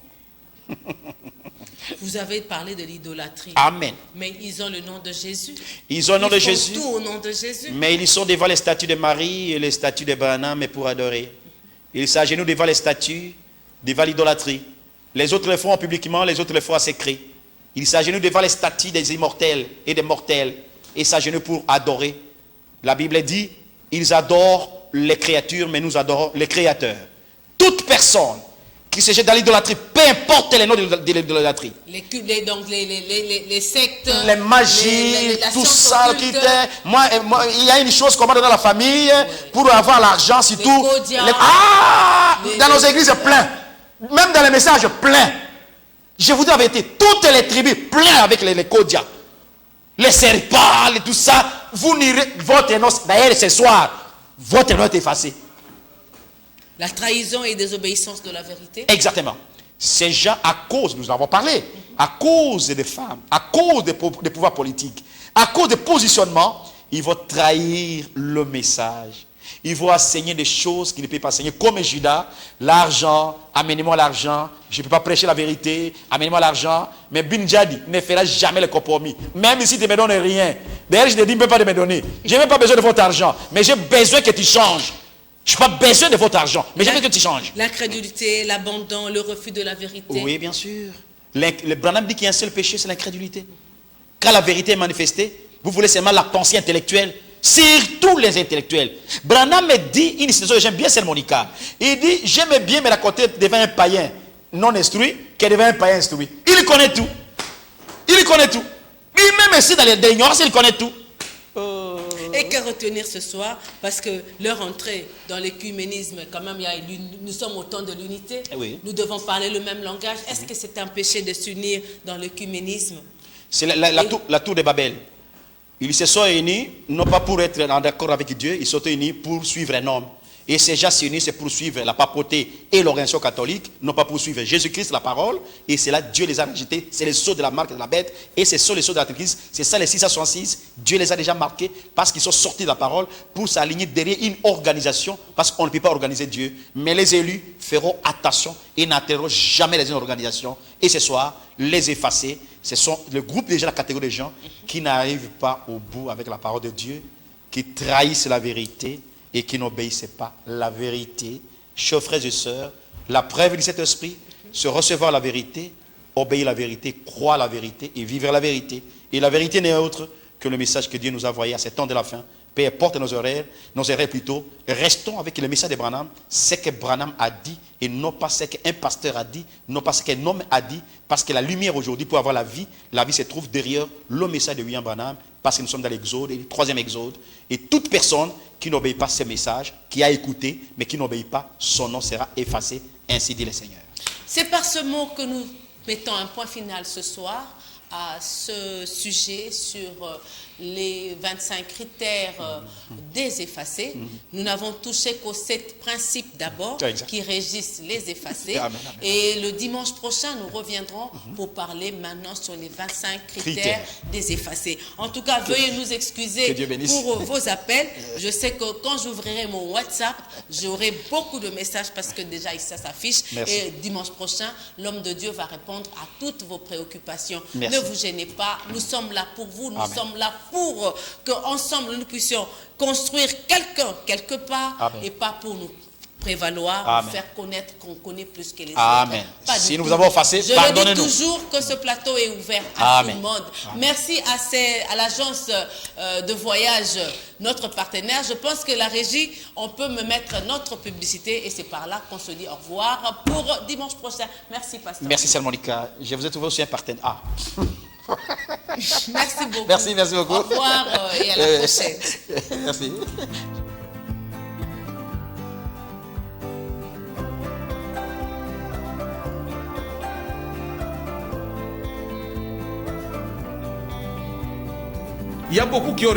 Vous avez parlé de l'idolâtrie. Amen. Mais ils ont le nom de Jésus. Ils ont le nom de Jésus. Tout au nom de Jésus. Mais ils sont devant les statues de Marie et les statues de Branham pour adorer. Ils s'agenouillent devant les statues, devant l'idolâtrie. Les autres le font publiquement, les autres le font à secret. Ils s'agenouillent devant les statues des immortels et des mortels et s'agenouillent pour adorer. La Bible dit, ils adorent les créatures, mais nous adorons les créateurs. Toute personne qui se jette dans l'idolâtrie, peu importe les noms de l'idolâtrie. Les sectes, les magies, tout ça. Moi, il y a une chose qu'on m'a donné dans la famille, pour avoir l'argent, surtout. Dans nos églises, plein. Même dans les messages, plein. Je vous dis la vérité, toutes les tribus, plein avec les Kodias. Les serpents, tout ça. Vous n'irez, votre nom, d'ailleurs ce soir, votre nom est effacé. La trahison et désobéissance de la vérité. Exactement. Ces gens, à cause, nous en avons parlé, à cause des femmes, à cause des pouvoirs politiques, à cause des positionnements, ils vont trahir le message. Ils vont enseigner des choses qu'ils ne peuvent pas enseigner. Comme Judas, l'argent, amenez-moi l'argent, je ne peux pas prêcher la vérité, amenez-moi l'argent. Mais Bin Jadi ne fera jamais le compromis. Même si tu ne me donnes rien. D'ailleurs, je te dis même pas de me donner. Je n'ai même pas besoin de votre argent, mais j'ai besoin que tu changes. Je n'ai pas besoin de votre argent, mais je veux que tu changes. L'incrédulité, l'abandon, le refus de la vérité. Oui, bien sûr. Le Branham dit qu'il y a un seul péché, c'est l'incrédulité. Quand la vérité est manifestée, vous voulez seulement la pensée intellectuelle, surtout les intellectuels. Branham me dit, une citation que j'aime bien, c'est Monica. Il dit, j'aime bien me raconter devant un païen non instruit que devant un païen instruit. Il connaît tout. Il connaît tout. Lui-même ici, dans l'ignorance, il connaît tout. Et que retenir ce soir, parce que leur entrée dans l'écuménisme, quand même, nous sommes au temps de l'unité. Oui. Nous devons parler le même langage. Est-ce que c'est un péché de s'unir dans l'écuménisme? C'est la tour de Babel. Ils se sont unis, non pas pour être en accord avec Dieu, ils se sont unis pour suivre un homme. Et ces gens s'unissent, c'est pour suivre la papauté et l'organisation catholique, non pas pour suivre Jésus-Christ, la parole. Et c'est là Dieu les a rejetés. C'est les sceaux de la marque de la bête. Et ce sont les sceaux de l'Antéchrist. C'est ça les 666. Dieu les a déjà marqués parce qu'ils sont sortis de la parole pour s'aligner derrière une organisation. Parce qu'on ne peut pas organiser Dieu. Mais les élus feront attention et n'interrogent jamais les organisations. Et ce soir, les effacés, ce sont le groupe déjà, la catégorie des gens qui n'arrivent pas au bout avec la parole de Dieu, qui trahissent la vérité et qui n'obéissent pas la vérité. Chers frères et sœurs, la preuve de cet esprit, c'est recevoir la vérité, obéir la vérité, croire la vérité et vivre la vérité. Et la vérité n'est autre que le message que Dieu nous a envoyé à ce temps de la fin. Peu importe nos erreurs plutôt, restons avec le message de Branham, ce que Branham a dit et non pas ce qu'un pasteur a dit, non pas ce qu'un homme a dit, parce que la lumière aujourd'hui pour avoir la vie se trouve derrière le message de William Branham, parce que nous sommes dans l'exode, le 3e exode, et toute personne qui n'obéit pas à ce message, qui a écouté, mais qui n'obéit pas, son nom sera effacé, ainsi dit le Seigneur. C'est par ce mot que nous mettons un point final ce soir à ce sujet sur les 25 critères des effacés. Nous n'avons touché qu'aux 7 principes d'abord qui régissent les effacés. Amen. Et le dimanche prochain, nous reviendrons pour parler maintenant sur les 25 critères des effacés. En tout cas, veuillez nous excuser pour vos appels. Je sais que quand j'ouvrirai mon WhatsApp, j'aurai beaucoup de messages parce que déjà ça s'affiche. Et dimanche prochain, l'homme de Dieu va répondre à toutes vos préoccupations. Ne vous gênez pas, nous sommes là pour vous, nous sommes là pour qu'ensemble nous puissions construire quelqu'un quelque part et pas pour nous prévaloir, faire connaître qu'on connaît plus que les autres. Si nous vous avons offensé, pardonnez-nous. Je dis toujours que ce plateau est ouvert à tout le monde. Merci à l'agence de voyage, notre partenaire. Je pense que la régie, on peut me mettre notre publicité et c'est par là qu'on se dit au revoir pour dimanche prochain. Merci, pasteur. Merci, Sœur Monica. Je vous ai trouvé aussi un partenaire. Merci beaucoup. Merci beaucoup. Au revoir et à la prochaine. Merci. Il y a beaucoup qui ont reçu